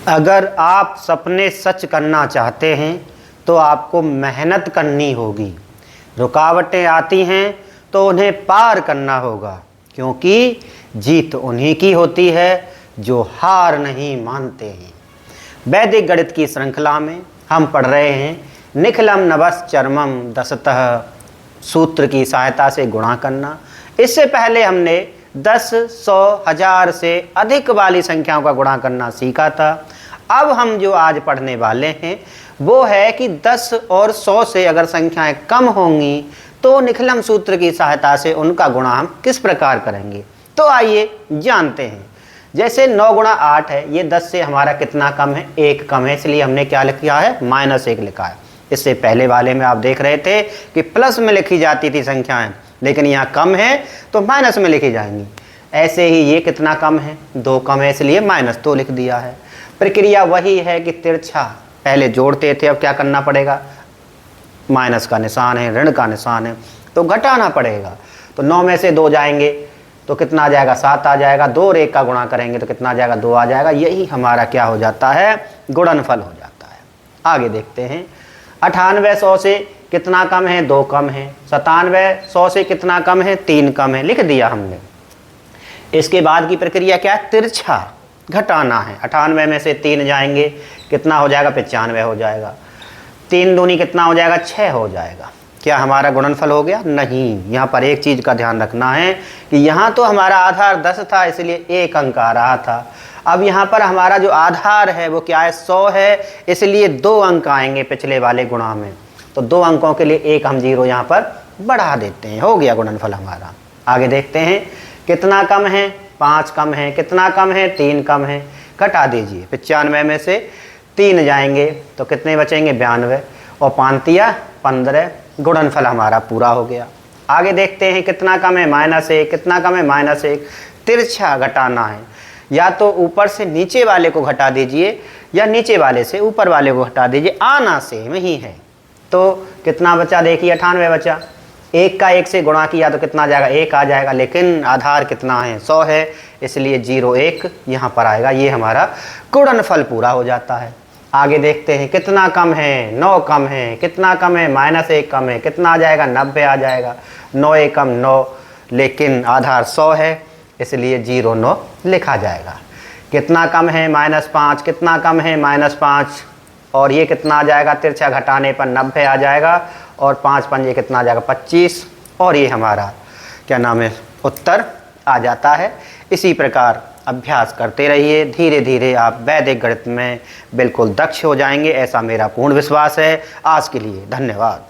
अगर आप सपने सच करना चाहते हैं तो आपको मेहनत करनी होगी। रुकावटें आती हैं तो उन्हें पार करना होगा, क्योंकि जीत उन्हीं की होती है जो हार नहीं मानते हैं। वैदिक गणित की श्रृंखला में हम पढ़ रहे हैं निखिलम नभश्चर्मम दशतः सूत्र की सहायता से गुणा करना। इससे पहले हमने 10, 100, 1000 से अधिक वाली संख्याओं का गुणा करना सीखा था। अब हम जो आज पढ़ने वाले हैं वो है कि 10 और 100 से अगर संख्याएं कम होंगी तो निखिलम सूत्र की सहायता से उनका गुणा हम किस प्रकार करेंगे। तो आइए जानते हैं। जैसे 9 गुणा 8 है, ये 10 से हमारा कितना कम है, 1 कम है, इसलिए हमने क्या लिखा है, -1 लिखा है। इससे पहले वाले में आप देख रहे थे कि प्लस में लिखी जाती थी संख्याएं, लेकिन यहाँ कम है तो माइनस में लिखी जाएंगी। ऐसे ही ये कितना कम है, 2 कम है, इसलिए -2 लिख दिया है। प्रक्रिया वही है कि तिरछा पहले जोड़ते थे, अब क्या करना पड़ेगा, माइनस का निशान है, ऋण का निशान है, तो घटाना पड़ेगा। तो 9 में से 2 जाएंगे तो कितना आ जाएगा, 7 आ जाएगा। 2 और 1 का गुणा करेंगे तो कितना आ जाएगा, 2 आ जाएगा। यही हमारा क्या हो जाता है, गुणनफल हो जाता है। आगे देखते हैं। 98 100 से कितना कम है, 2 कम है। 97 100 से कितना कम है, 3 कम है, लिख दिया हमने। इसके बाद की प्रक्रिया क्या है, तिरछा घटाना है। 98 में से 3 जाएंगे, कितना हो जाएगा, 95 हो जाएगा। 3 दूनी कितना हो जाएगा, 6 हो जाएगा। क्या हमारा गुणनफल हो गया, नहीं। यहाँ पर एक चीज़ का ध्यान रखना है कि यहाँ तो हमारा आधार 10 था, इसलिए 1 अंक आ रहा था। अब यहाँ पर हमारा जो आधार है वो क्या है, 100 है, इसलिए 2 अंक आएंगे पिछले वाले गुणा में। तो 2 अंकों के लिए 1 हम 0 यहाँ पर बढ़ा देते हैं, हो गया गुणनफल हमारा। आगे देखते हैं, कितना कम है, 5 कम है, कितना कम है, 3 कम है, घटा दीजिए। 95 में से 3 जाएंगे तो कितने बचेंगे, 92, और 5 15, गुणनफल हमारा पूरा हो गया। आगे देखते हैं, कितना कम है, -1, कितना कम है, -1, तिरछा घटाना है। या तो ऊपर से नीचे वाले को घटा दीजिए या नीचे वाले से ऊपर वाले को घटा दीजिए, आना सेम ही है। तो कितना बचा, देखिए 98 बचा। 1 का 1 से गुणा किया तो कितना आ जाएगा, 1 आ जाएगा, लेकिन आधार कितना है, 100 है, इसलिए 0 1 यहाँ पर आएगा। ये हमारा गुणनफल पूरा हो जाता है। आगे देखते हैं, कितना कम है, 9 कम है, कितना कम है, -1 कम है, कितना आ जाएगा, 90 आ जाएगा। 9 1 कम 9, लेकिन आधार 100 है, इसलिए 0 9 लिखा जाएगा। कितना कम है, -5, कितना कम है, -5, और ये कितना आ जाएगा, तिरछा घटाने पर 90 आ जाएगा, और 5 5 ये कितना आ जाएगा, 25, और ये हमारा क्या नाम है, उत्तर आ जाता है। इसी प्रकार अभ्यास करते रहिए, धीरे धीरे आप वैदिक गणित में बिल्कुल दक्ष हो जाएंगे, ऐसा मेरा पूर्ण विश्वास है। आज के लिए धन्यवाद।